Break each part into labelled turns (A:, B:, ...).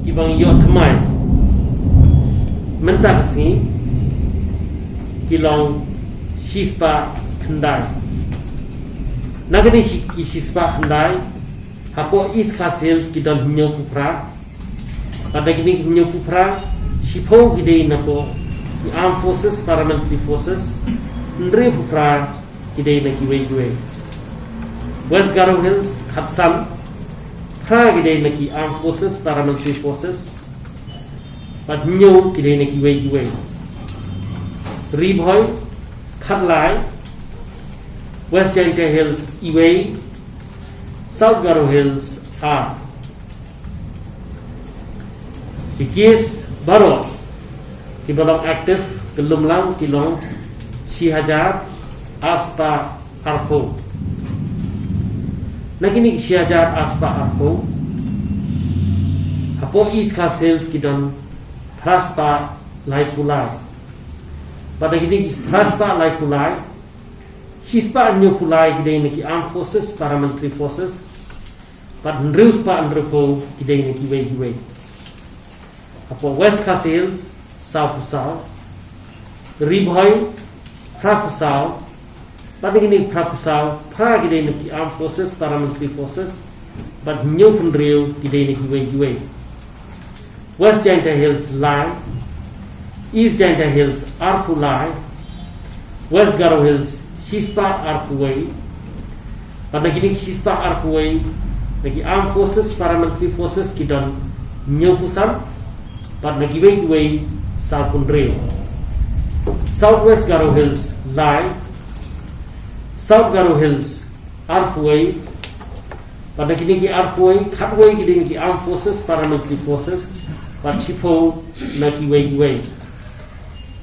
A: ibang yo thamai mentak si kilong shispa khandai nagani shispa khandai hapo iska sales kidon hinyo kupra pada kini hinyo kupra shipo gidei napo armed forces paramilitary forces ndre kupra gidei na kiwe West Garo Hills Khatsam pra gidei na ki armed forces paramilitary forces but hinyo gidei na kiwe Ribhoy Khatlai West Jaintia Hills Iway South Garo Hills are the case Baro Kibalong active Kelumlang Kilong Shihajar Aspa Arpo Nagini Shihajar Aspa Arpo Hapo East Coast Hills Kidon Praspa Laipulai Pada gini Praspa Laipulai Hispa New Pulai Gidei Niki Armed Forces Paramilitary Forces But Nruspa Andropo Gidei Niki Way Apo West Coast Hills South Pusau Ribhoy Pra Pusau Pada gini Pra Pusau Pra Gidei Niki Armed Forces Paramilitary Forces But New Fundrio Gidei Niki Way West Jaintia Hills Lai East Jaintia Hills Arpu Lai West Garo Hills Shispa Arpuway pada kini Shispa Arpuway lagi armed forces paramilitary forces kidon nyupusan pada giveaway Salpundreo Southwest Garo Hills Lai South Garo Hills Arpuway pada kini ki Arpuway Khatway kidin ki armed forces paramilitary forces pada Chipo na giveaway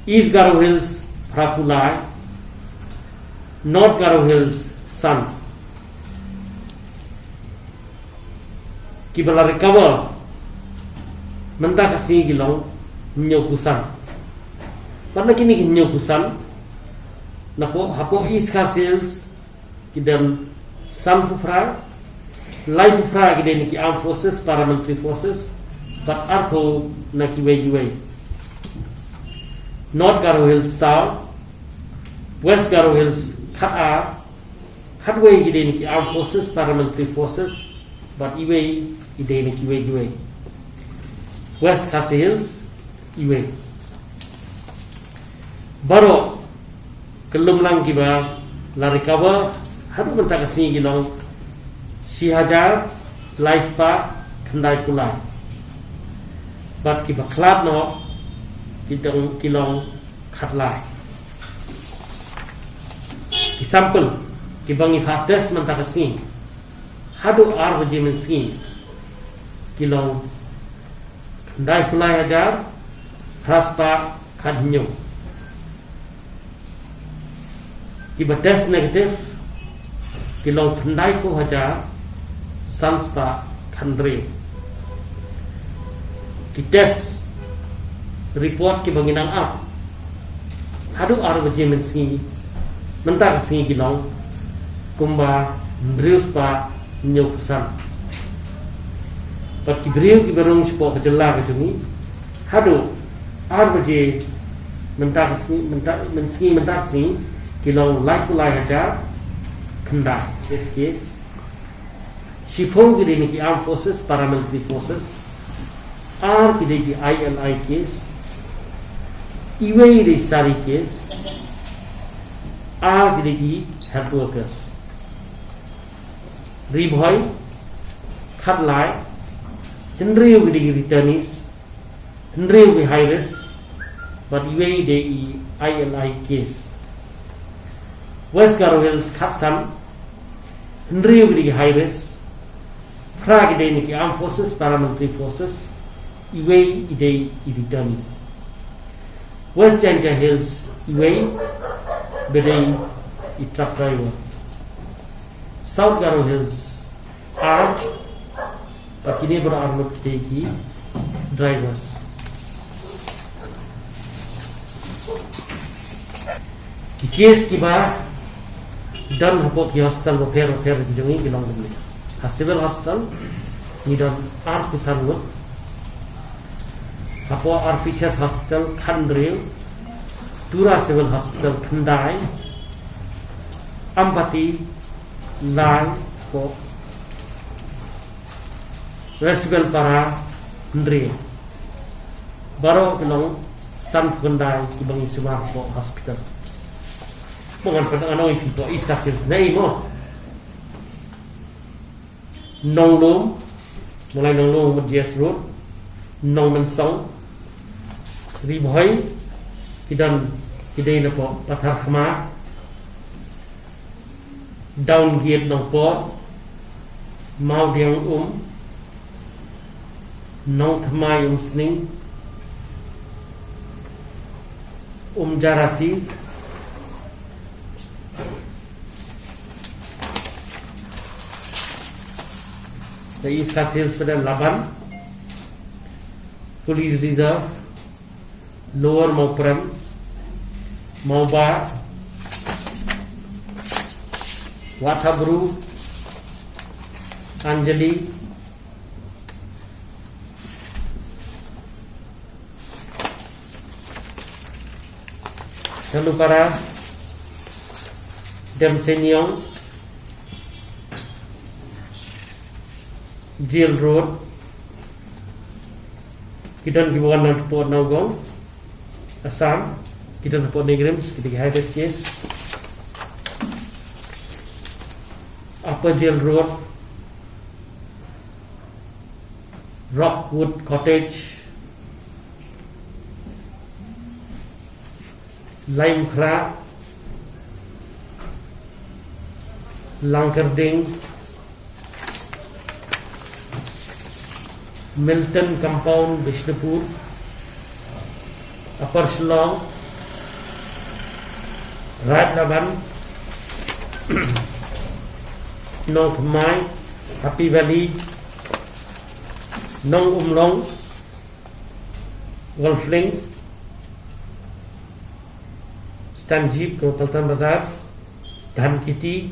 A: East Garo Hills Prapulai North Garo Hills Sun Kibala recover Menta kasi gilong Nyokusan Pada kini Nyokusan Napo hapo East Coast Hills Kidam Sun Pufra Light Pufra Kidam Niki Armed Forces Paramilitary Forces But Arto Naki Way North Garo Hills South West Garo Hills Khatway Gidei Niki Armed Forces Paramilitary Forces But Iway Gidei Niki Way West Khasi Hills Iway Baro Kelumlang Kiba La recover Hadu Mentak Kasini Gilong Shihajar Laispa Khandai Pulai But Kiba Klat No Kilong Khatlai Example Kibang Ifades Mentakasi Hadu Arvaji Menski Kilong Khandai Pulai Hajar Praspa Khadnyo Kibades Negative Kilong Khandai Pu Hajar Sanspa Khandre Kides Report Kibang Inang Up Hadu Arvaji Menski Mentak singi gilong Kumba Ndriuspa Nyokusan Pat kibriu kibarung Sipo kejela kejungi Hadu Arbaje Mentak singi Gilong Lai Pulai Hajar Kenda This case Sipo gede niki Armed Forces Paramilitary Forces Ar gede ki ILI case Iway di Sari case are the health workers. Ribhoy, Khatlai, Hendriu with the returnees, Hendriu with high risk, but even the ILI case. West Garo Hills Khatsam, Hendriu with the high risk, Prague the armed forces, paramilitary forces, even the returnee. West Jaintia Hills, even Bedai truck driver South Garo Hills armed but kini berarmed ki drivers ki case ki ba dan hapo ki hospital repair ki jangi ki long ni civil hospital ni dan armed ki sarwat Apo RPHS Hospital Khandril, Tura Civil Hospital Khandai, Ampati Lai po Resibel Para Khandril, Baro Kenong San Khandai Kibangi Sumar po Hospital. Bukan pertanyaan orang itu iskasir, nei mo. Nong lom, mulai nong lom Majias Road, nong mensong, riboy, kidan kidai na po Pathar Khama, down gate nong po, mau diang nong thamai sning, jarasi. The East Kassil Hospital Laban, Police Reserve, Lower Maupuram, Maubar, Wathabru, Anjali, Tanupara, Demsenyong, Jail Road, kita dibawa ke Port Naugong, Assam, kita Port Negrims, ketika highest case, Upper Jail Road, Rockwood Cottage, Lime Crab, Langkarding, Milton Compound, Bishnupur, Upper Shillong, Rajlaban, North Mai, Happy Valley, Nong Umlong, Wolfling, Stanjeep, Kaltan Bazar, Dhankiti,